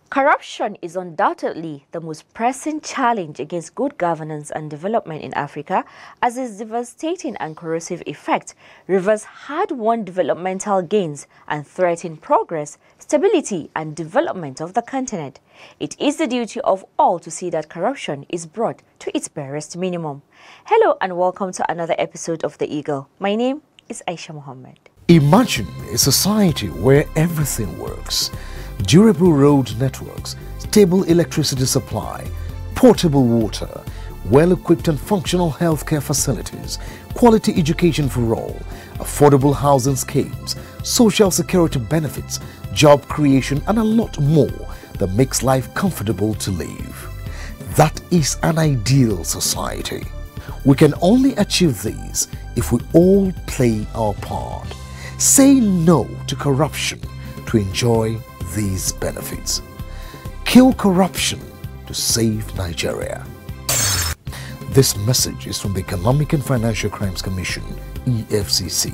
Corruption is undoubtedly the most pressing challenge against good governance and development in Africa, as its devastating and corrosive effect reverse hard-won developmental gains and threaten progress, stability and development of the continent. It is the duty of all to see that corruption is brought to its barest minimum. Hello and welcome to another episode of The Eagle. My name is Aisha Mohammed. Imagine a society where everything works. Durable road networks, stable electricity supply, portable water, well-equipped and functional healthcare facilities, quality education for all, affordable housing schemes, social security benefits, job creation and a lot more that makes life comfortable to live. That is an ideal society. We can only achieve these if we all play our part. Say no to corruption to enjoy these benefits. Kill corruption to save Nigeria. This message is from the Economic and Financial Crimes Commission, EFCC.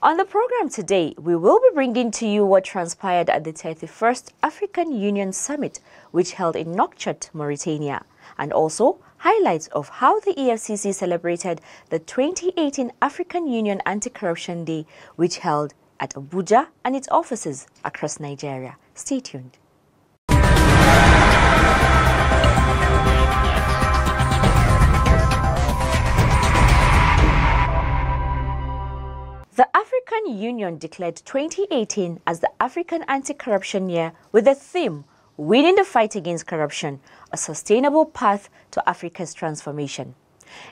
On the program today, we will be bringing to you what transpired at the 31st African Union Summit, which held in Nouakchott, Mauritania, and also highlights of how the EFCC celebrated the 2018 African Union Anti-Corruption Day, which held at Abuja and its offices across Nigeria. Stay tuned. The African Union declared 2018 as the African Anti-Corruption Year with the theme, Winning the Fight Against Corruption, a Sustainable Path to Africa's Transformation.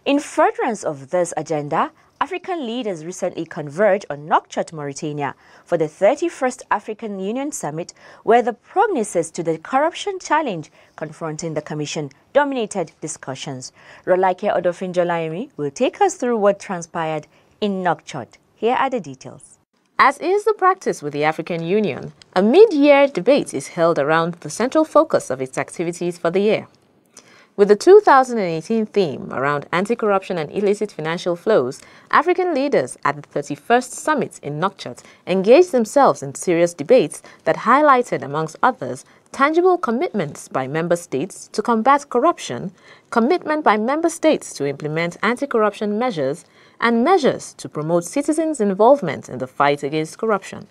In furtherance of this agenda, African leaders recently converged on Nouakchott, Mauritania for the 31st African Union Summit, where the prognosis to the corruption challenge confronting the Commission dominated discussions. Rolake Odofinjolaimi will take us through what transpired in Nouakchott. Here are the details. As is the practice with the African Union, a mid-year debate is held around the central focus of its activities for the year. With the 2018 theme around anti-corruption and illicit financial flows, African leaders at the 31st Summit in Nouakchott engaged themselves in serious debates that highlighted, amongst others, tangible commitments by member states to combat corruption, commitment by member states to implement anti-corruption measures, and measures to promote citizens' involvement in the fight against corruption.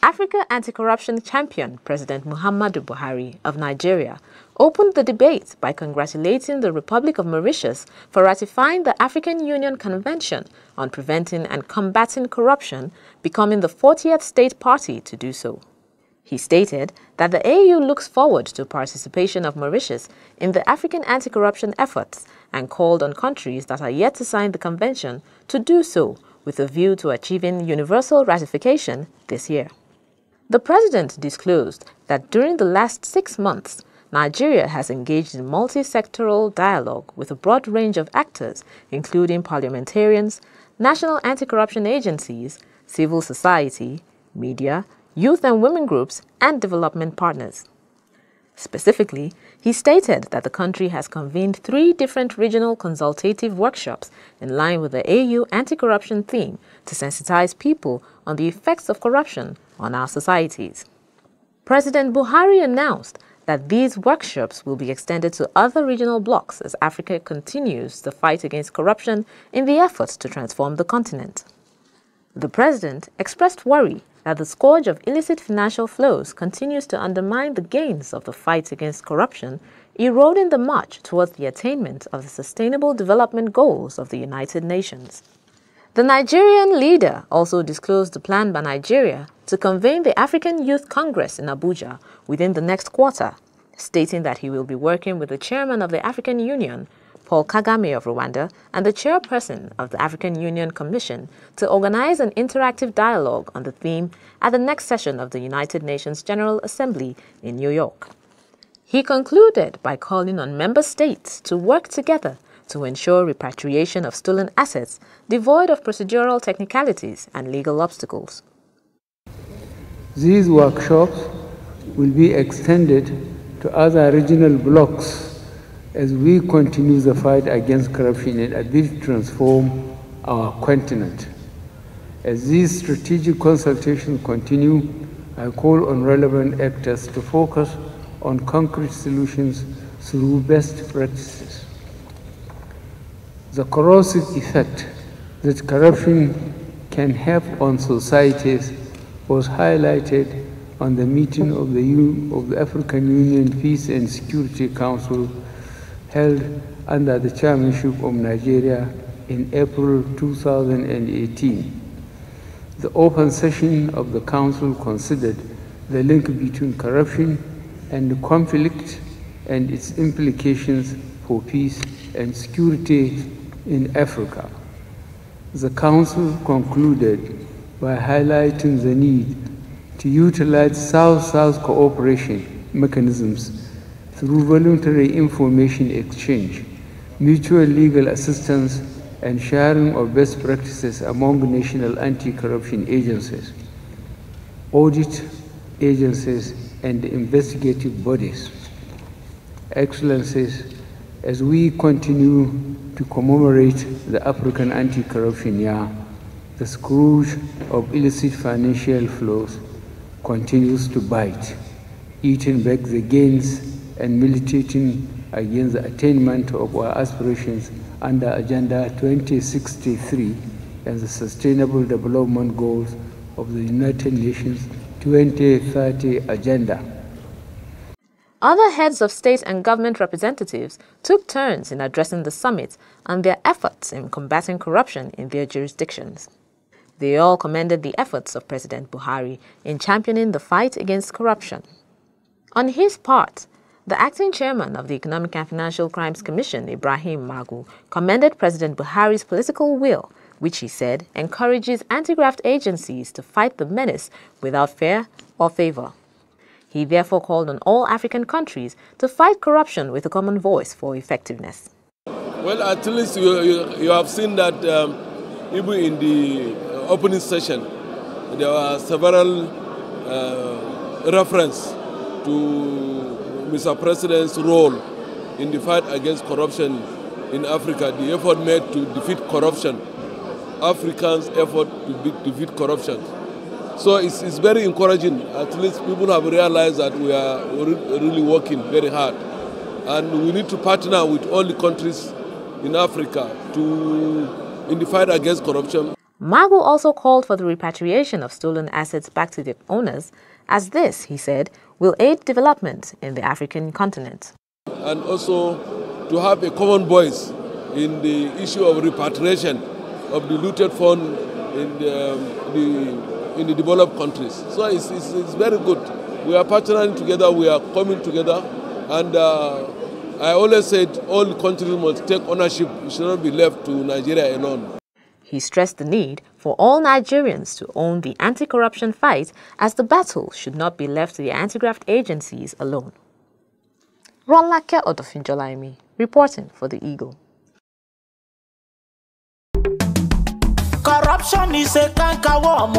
Africa Anti-Corruption Champion President Muhammadu Buhari of Nigeria opened the debate by congratulating the Republic of Mauritius for ratifying the African Union Convention on Preventing and Combating Corruption, becoming the 40th state party to do so. He stated that the AU looks forward to participation of Mauritius in the African anti-corruption efforts and called on countries that are yet to sign the convention to do so with a view to achieving universal ratification this year. The president disclosed that during the last 6 months, Nigeria has engaged in multi-sectoral dialogue with a broad range of actors, including parliamentarians, national anti-corruption agencies, civil society, media, youth and women groups, and development partners. Specifically, he stated that the country has convened 3 different regional consultative workshops in line with the AU anti-corruption theme to sensitize people on the effects of corruption on our societies. President Buhari announced that these workshops will be extended to other regional blocs as Africa continues the fight against corruption in the efforts to transform the continent. The president expressed worry that the scourge of illicit financial flows continues to undermine the gains of the fight against corruption, eroding the march towards the attainment of the Sustainable Development Goals of the United Nations. The Nigerian leader also disclosed the plan by Nigeria to convene the African Youth Congress in Abuja within the next quarter, stating that he will be working with the chairman of the African Union, Paul Kagame of Rwanda, and the chairperson of the African Union Commission to organize an interactive dialogue on the theme at the next session of the United Nations General Assembly in New York. He concluded by calling on member states to work together to ensure repatriation of stolen assets devoid of procedural technicalities and legal obstacles. These workshops will be extended to other regional blocs as we continue the fight against corruption and a bid to transform our continent. As these strategic consultations continue, I call on relevant actors to focus on concrete solutions through best practices. The corrosive effect that corruption can have on societies was highlighted on the meeting of the African Union Peace and Security Council held under the chairmanship of Nigeria in April 2018. The open session of the Council considered the link between corruption and conflict and its implications for peace and security in Africa. The Council concluded by highlighting the need to utilize South-South cooperation mechanisms through voluntary information exchange, mutual legal assistance, and sharing of best practices among national anti-corruption agencies, audit agencies, and investigative bodies. Excellencies, as we continue to commemorate the African Anti-Corruption Year, the scourge of illicit financial flows continues to bite, eating back the gains and militating against the attainment of our aspirations under Agenda 2063 and the Sustainable Development Goals of the United Nations 2030 Agenda. Other heads of state and government representatives took turns in addressing the summit and their efforts in combating corruption in their jurisdictions. They all commended the efforts of President Buhari in championing the fight against corruption. On his part, the acting chairman of the Economic and Financial Crimes Commission, Ibrahim Magu, commended President Buhari's political will, which he said encourages anti-graft agencies to fight the menace without fear or favor. He therefore called on all African countries to fight corruption with a common voice for effectiveness. Well, at least you have seen that even in the opening session, there were several references to Mr. President's role in the fight against corruption in Africa, the effort made to defeat corruption, Africans' effort to defeat corruption. So it's very encouraging. At least people have realized that we are really working very hard. And we need to partner with all the countries in Africa in the fight against corruption. Magu also called for the repatriation of stolen assets back to their owners, as this, he said, will aid development in the African continent. And also to have a common voice in the issue of repatriation of the looted fund in the developed countries. So it's very good. We are partnering together, we are coming together, and I always said all countries must take ownership. It should not be left to Nigeria alone. He stressed the need for all Nigerians to own the anti-corruption fight, as the battle should not be left to the anti-graft agencies alone. Ronlake Odofinjolaimi, reporting for The Eagle. Corruption is a cankerworm,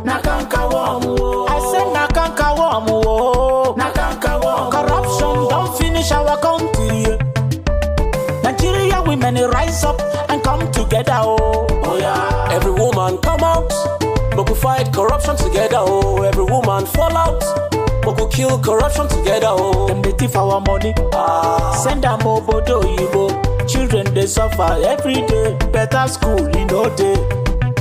na cankerworm. I say na cankerworm, na cankerworm. Corruption don't finish our country. Nigeria women rise up and come together, oh yeah. Every woman come out, but we fight corruption together, oh. Every woman fall out, but we kill corruption together, oh. Them they thief our money, send them obodo yibo. Children they suffer every day, better school in no day.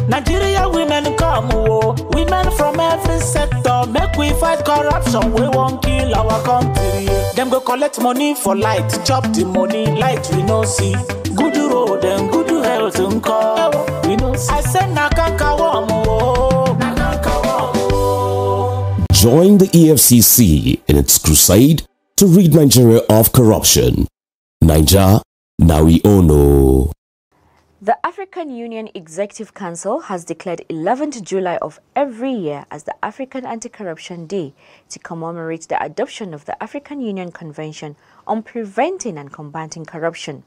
Nigeria women come, oh. Women from every sector, make we fight corruption. We won't kill our country. Them go collect money for light, chop the money, light we no see. Good road and good health and call. We no see. I said na cankerworm, oh. Na cankerworm, oh. Join the EFCC in its crusade to rid Nigeria of corruption. Niger Now we all know. The African Union Executive Council has declared 11th July of every year as the African Anti-Corruption Day to commemorate the adoption of the African Union Convention on Preventing and Combating Corruption.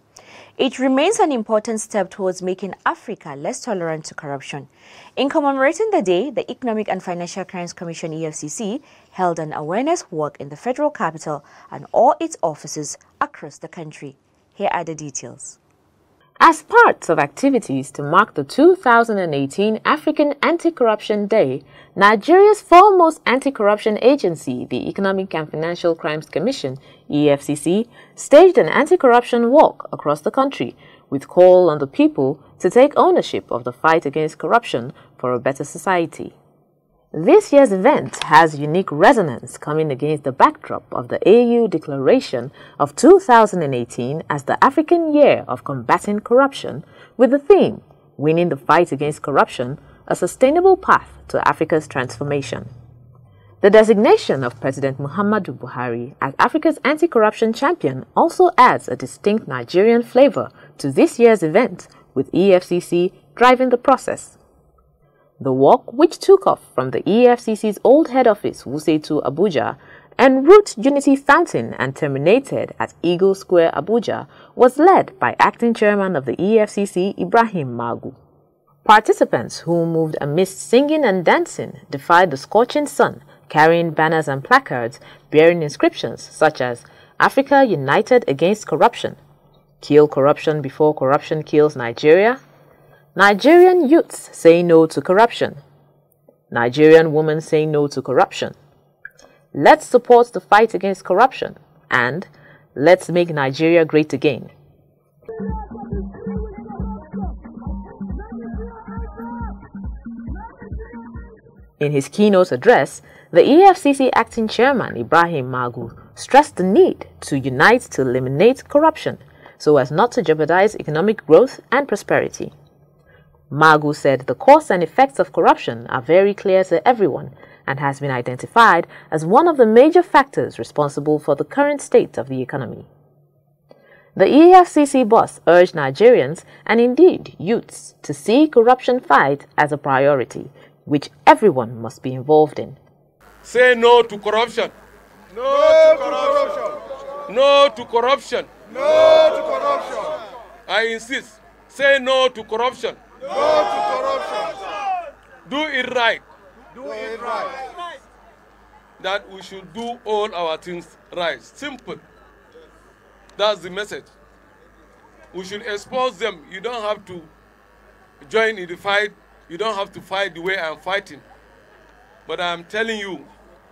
It remains an important step towards making Africa less tolerant to corruption. In commemorating the day, the Economic and Financial Crimes Commission (EFCC) held an awareness walk in the federal capital and all its offices across the country. Here are the details. As part of activities to mark the 2018 African Anti-Corruption Day, Nigeria's foremost anti-corruption agency, the Economic and Financial Crimes Commission (EFCC), staged an anti-corruption walk across the country with call on the people to take ownership of the fight against corruption for a better society. This year's event has unique resonance coming against the backdrop of the AU Declaration of 2018 as the African Year of Combating Corruption, with the theme, Winning the Fight Against Corruption, a Sustainable Path to Africa's Transformation. The designation of President Muhammadu Buhari as Africa's anti-corruption champion also adds a distinct Nigerian flavor to this year's event, with EFCC driving the process. The walk, which took off from the EFCC's old head office, Wuse to Abuja, en route Unity Fountain and terminated at Eagle Square, Abuja, was led by Acting Chairman of the EFCC, Ibrahim Magu. Participants, who moved amidst singing and dancing, defied the scorching sun, carrying banners and placards bearing inscriptions such as Africa United Against Corruption, Kill Corruption Before Corruption Kills Nigeria, Nigerian youths say no to corruption, Nigerian women say no to corruption, let's support the fight against corruption, and let's make Nigeria great again. In his keynote address, the EFCC acting chairman Ibrahim Magu stressed the need to unite to eliminate corruption so as not to jeopardize economic growth and prosperity. Magu said the cause and effects of corruption are very clear to everyone and has been identified as one of the major factors responsible for the current state of the economy. The EFCC boss urged Nigerians, and indeed youths, to see corruption fight as a priority, which everyone must be involved in. Say no to corruption. No to corruption. No to corruption. No to corruption. I insist. Say no to corruption. No to corruption. Do it right. Do it right. That we should do all our things right. Simple. That's the message. We should expose them. You don't have to join in the fight. You don't have to fight the way I'm fighting. But I'm telling you,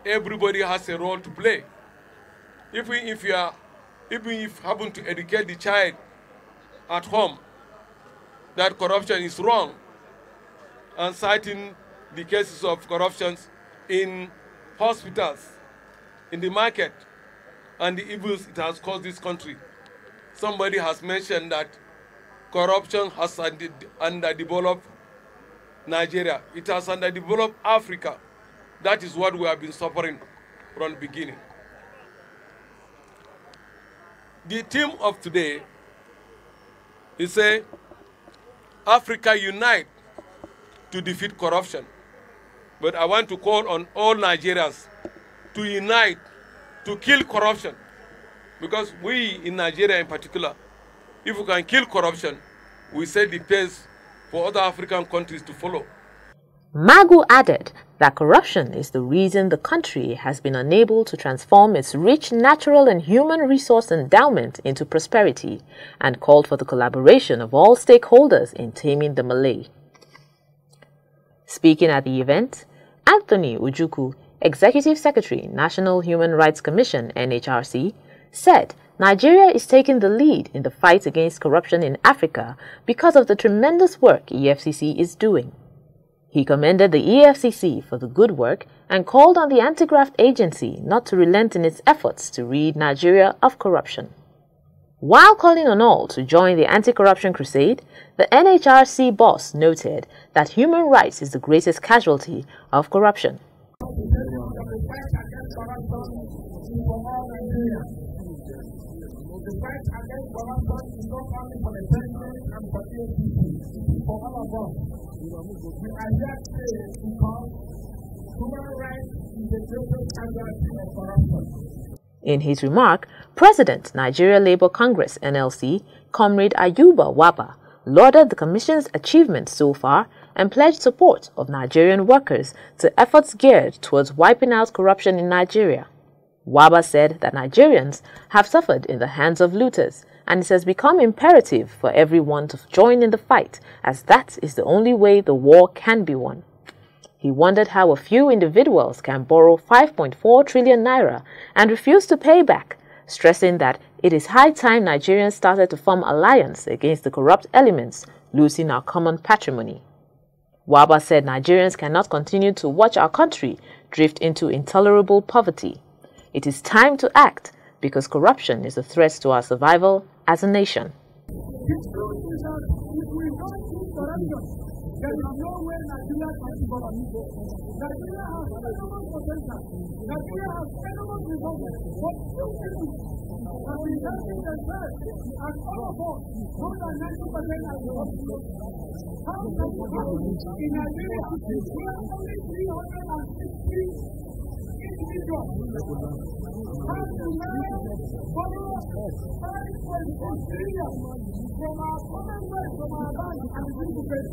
everybody has a role to play. Even if you happen to educate the child at home that corruption is wrong, and citing the cases of corruption in hospitals, in the market, and the evils it has caused this country. Somebody has mentioned that corruption has underdeveloped Nigeria. It has underdeveloped Africa. That is what we have been suffering from the beginning. The theme of today is Africa Unite to defeat corruption. But I want to call on all Nigerians to unite to kill corruption. Because we in Nigeria in particular, if we can kill corruption, we set the pace for other African countries to follow. Magu added that corruption is the reason the country has been unable to transform its rich natural and human resource endowment into prosperity, and called for the collaboration of all stakeholders in taming the malay. Speaking at the event, Anthony Ojukwu, Executive Secretary, National Human Rights Commission (NHRC), said Nigeria is taking the lead in the fight against corruption in Africa because of the tremendous work EFCC is doing. He commended the EFCC for the good work and called on the anti-graft agency not to relent in its efforts to rid Nigeria of corruption. While calling on all to join the anti-corruption crusade, the NHRC boss noted that human rights is the greatest casualty of corruption. The fight against corruption is not only for the president and for the EFCC, for all of us. We are here today because human rights is the greatest casualty of corruption. In his remark, President, Nigeria Labour Congress (NLC), Comrade Ayuba Waba, lauded the Commission's achievements so far and pledged support of Nigerian workers to efforts geared towards wiping out corruption in Nigeria. Waba said that Nigerians have suffered in the hands of looters, and it has become imperative for everyone to join in the fight, as that is the only way the war can be won. He wondered how a few individuals can borrow 5.4 trillion naira and refuse to pay back, stressing that it is high time Nigerians started to form alliance against the corrupt elements losing our common patrimony. Waba said Nigerians cannot continue to watch our country drift into intolerable poverty. It is time to act because corruption is a threat to our survival as a nation. There is no way Nigeria can develop. Nigeria has enormous potential. Nigeria has enormous resources. But few people have been helping themselves and all of us, more than 90% of the hospital. How can you have in Nigeria where only 360 individuals have to borrow 5.4 trillion from our commonwealth, from our bank, and bring to pay?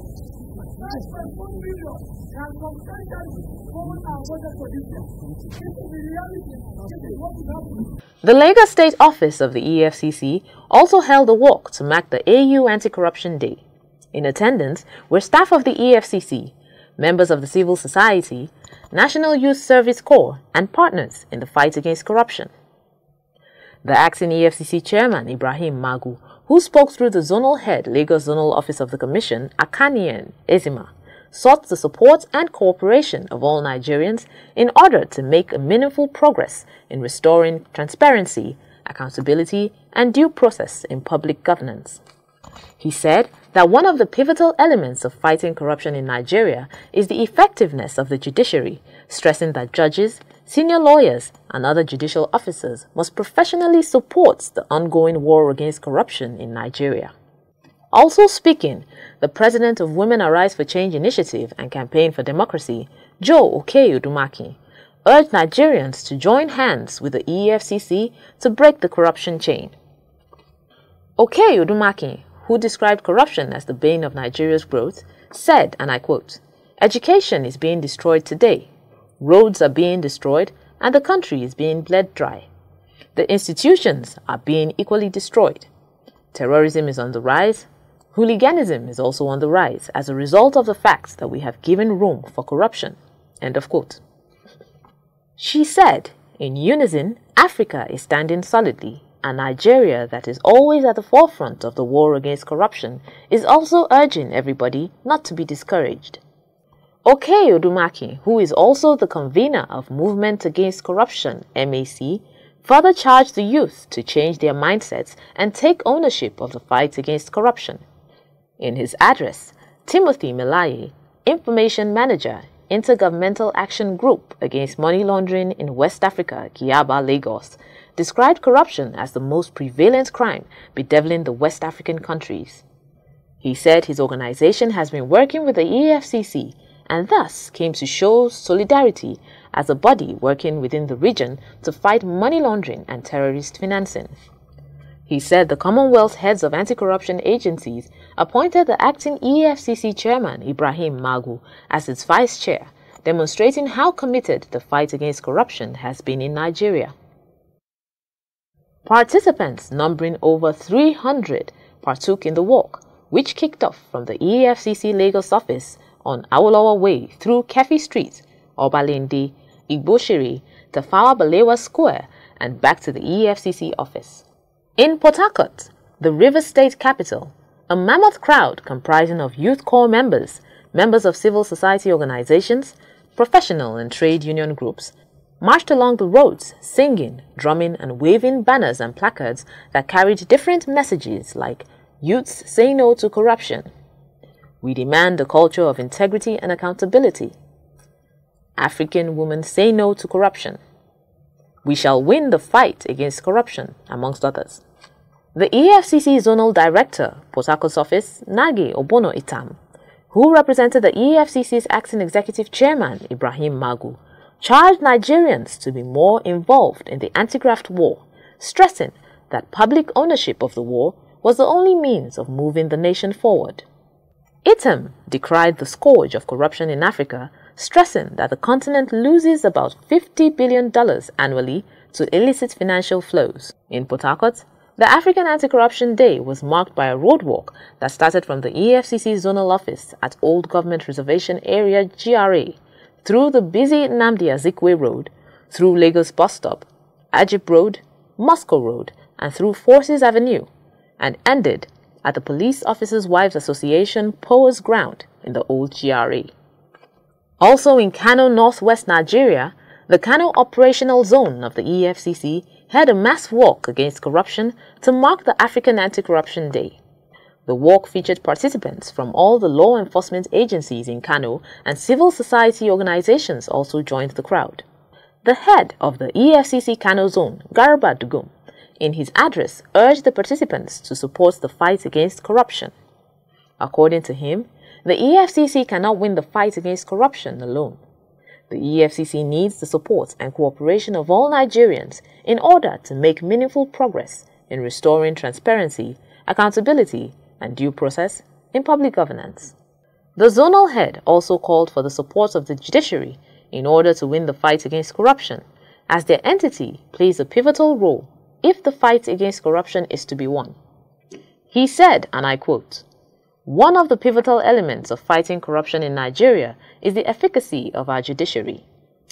The Lagos State Office of the EFCC also held a walk to mark the AU Anti-Corruption Day. In attendance were staff of the EFCC, members of the civil society, National Youth Service Corps, and partners in the fight against corruption. The acting EFCC chairman, Ibrahim Magu, who spoke through the zonal head, Lagos Zonal Office of the Commission, Akanien Ezima, sought the support and cooperation of all Nigerians in order to make a meaningful progress in restoring transparency, accountability, and due process in public governance. He said that one of the pivotal elements of fighting corruption in Nigeria is the effectiveness of the judiciary, stressing that judges, senior lawyers, and other judicial officers must professionally support the ongoing war against corruption in Nigeria. Also speaking, the president of Women Arise for Change Initiative and Campaign for Democracy, Joe Okeyi-Udumaki, urged Nigerians to join hands with the EFCC to break the corruption chain. Okeyi-Udumaki, who described corruption as the bane of Nigeria's growth, said, and I quote, "Education is being destroyed today. Roads are being destroyed, and the country is being bled dry. The institutions are being equally destroyed. Terrorism is on the rise. Hooliganism is also on the rise as a result of the fact that we have given room for corruption." End of quote. She said, in unison, Africa is standing solidly, and Nigeria, that is always at the forefront of the war against corruption, is also urging everybody not to be discouraged. Okeyi-Udumaki, who is also the convener of Movement Against Corruption, MAC, further charged the youth to change their mindsets and take ownership of the fight against corruption. In his address, Timothy Melaye, Information Manager, Intergovernmental Action Group Against Money Laundering in West Africa, Giaba, Lagos, described corruption as the most prevalent crime bedeviling the West African countries. He said his organization has been working with the EFCC and thus came to show solidarity as a body working within the region to fight money laundering and terrorist financing. He said the Commonwealth heads of anti-corruption agencies appointed the acting EFCC chairman, Ibrahim Magu, as its vice chair, demonstrating how committed the fight against corruption has been in Nigeria. Participants numbering over 300 partook in the walk, which kicked off from the EFCC Lagos office on Awolowo Way through Kefi Street, Obalende, Igboshiri, Tafawa Balewa Square, and back to the EFCC office. In Port Harcourt, the Rivers State capital, a mammoth crowd comprising of youth corps members, members of civil society organizations, professional and trade union groups, marched along the roads, singing, drumming, and waving banners and placards that carried different messages like "Youths say no to corruption," "We demand a culture of integrity and accountability," "African women say no to corruption," "We shall win the fight against corruption," amongst others. The EFCC Zonal Director, Port Harcourt's office, Nage Obono Itam, who represented the EFCC's acting executive chairman, Ibrahim Magu, charged Nigerians to be more involved in the anti-graft war, stressing that public ownership of the war was the only means of moving the nation forward. Itam decried the scourge of corruption in Africa, stressing that the continent loses about $50 billion annually to illicit financial flows. In Port Harcourt, the African Anti-Corruption Day was marked by a roadwalk that started from the EFCC zonal office at Old Government Reservation Area GRA, through the busy Nnamdi Azikiwe Road, through Lagos Bus Stop, Ajib Road, Moscow Road, and through Forces Avenue, and ended at the Police Officers' Wives Association POA's ground in the old GRA. Also in Kano, northwest Nigeria, the Kano Operational Zone of the EFCC held a mass walk against corruption to mark the African Anti-Corruption Day. The walk featured participants from all the law enforcement agencies in Kano, and civil society organizations also joined the crowd. The head of the EFCC Kano Zone, Garba Dugum, in his address urged the participants to support the fight against corruption. According to him, the EFCC cannot win the fight against corruption alone. The EFCC needs the support and cooperation of all Nigerians in order to make meaningful progress in restoring transparency, accountability, and due process in public governance. The zonal head also called for the support of the judiciary in order to win the fight against corruption, as their entity plays a pivotal role if the fight against corruption is to be won. He said, and I quote, "One of the pivotal elements of fighting corruption in Nigeria is the efficacy of our judiciary.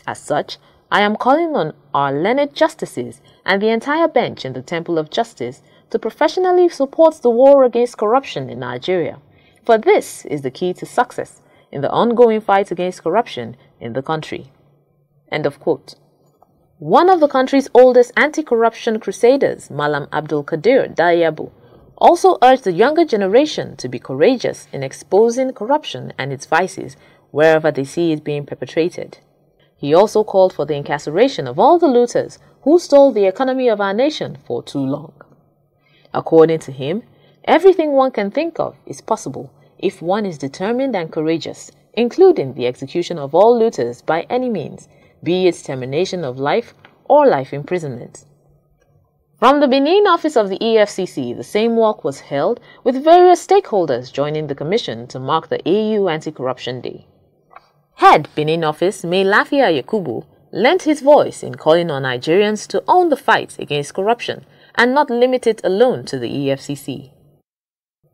As such, I am calling on our learned justices and the entire bench in the Temple of Justice to professionally support the war against corruption in Nigeria, for this is the key to success in the ongoing fight against corruption in the country." End of quote. One of the country's oldest anti-corruption crusaders, Malam Abdul Qadir Dayabu, also urged the younger generation to be courageous in exposing corruption and its vices wherever they see it being perpetrated. He also called for the incarceration of all the looters who stole the economy of our nation for too long. According to him, everything one can think of is possible if one is determined and courageous, including the execution of all looters by any means, be it termination of life or life imprisonment. From the Benin office of the EFCC, the same walk was held with various stakeholders joining the commission to mark the AU Anti-Corruption Day. Head Benin office May Lafia Yakubu lent his voice in calling on Nigerians to own the fight against corruption and not limit it alone to the EFCC.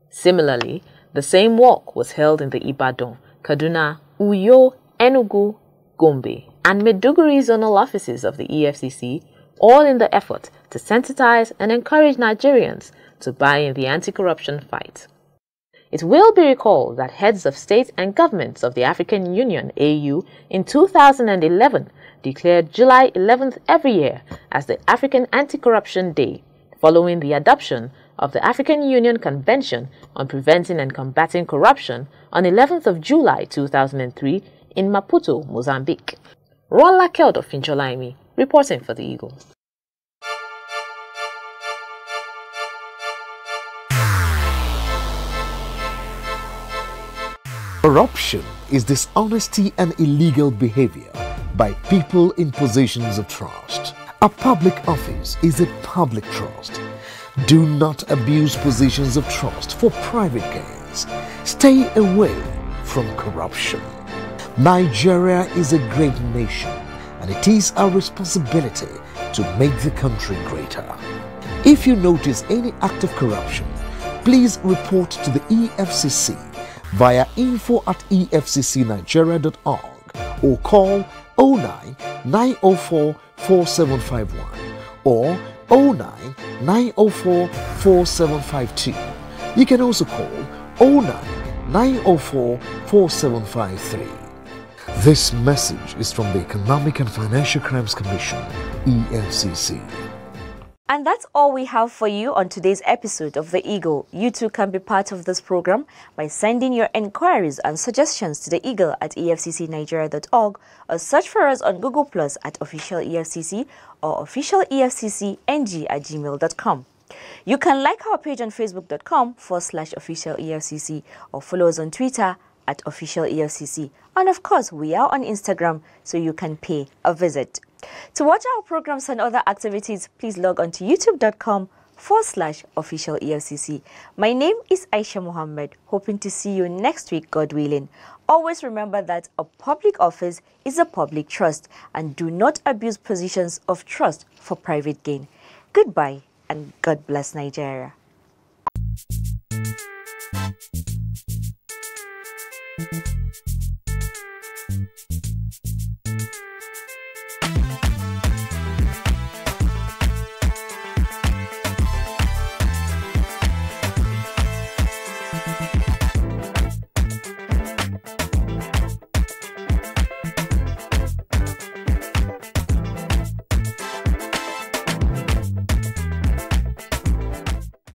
Similarly, the same walk was held in the Ibadan, Kaduna, Uyo, Enugu, Gombe, and Maiduguri zonal offices of the EFCC, all in the effort to sensitize and encourage Nigerians to buy in the anti-corruption fight. It will be recalled that heads of state and governments of the African Union AU in 2011 declared July 11th every year as the African Anti-Corruption Day, following the adoption of the African Union Convention on Preventing and Combating Corruption on 11th of July 2003 in Maputo, Mozambique. Ron Lakeld of Fincholaimi, reporting for the Eagle. Corruption is dishonesty and illegal behavior by people in positions of trust. A public office is a public trust. Do not abuse positions of trust for private gains. Stay away from corruption. Nigeria is a great nation, and it is our responsibility to make the country greater. If you notice any act of corruption, please report to the EFCC via info@efccnigeria.org or call 09 904 4751 or 09 904 4752. You can also call 09 904 4753. This message is from the Economic and Financial Crimes Commission, EFCC. And that's all we have for you on today's episode of The Eagle. You too can be part of this program by sending your inquiries and suggestions to The Eagle at efccnigeria.org or search for us on Google Plus at Official EFCC or Official EFCC NG@gmail.com. You can like our page on facebook.com/official EFCC or follow us on Twitter @official EFCC. And of course, we are on Instagram, so you can pay a visit. To watch our programs and other activities, please log on to youtube.com/official EFCC. My name is Aisha Mohammed, hoping to see you next week, God willing. Always remember that a public office is a public trust, and do not abuse positions of trust for private gain. Goodbye, and God bless Nigeria.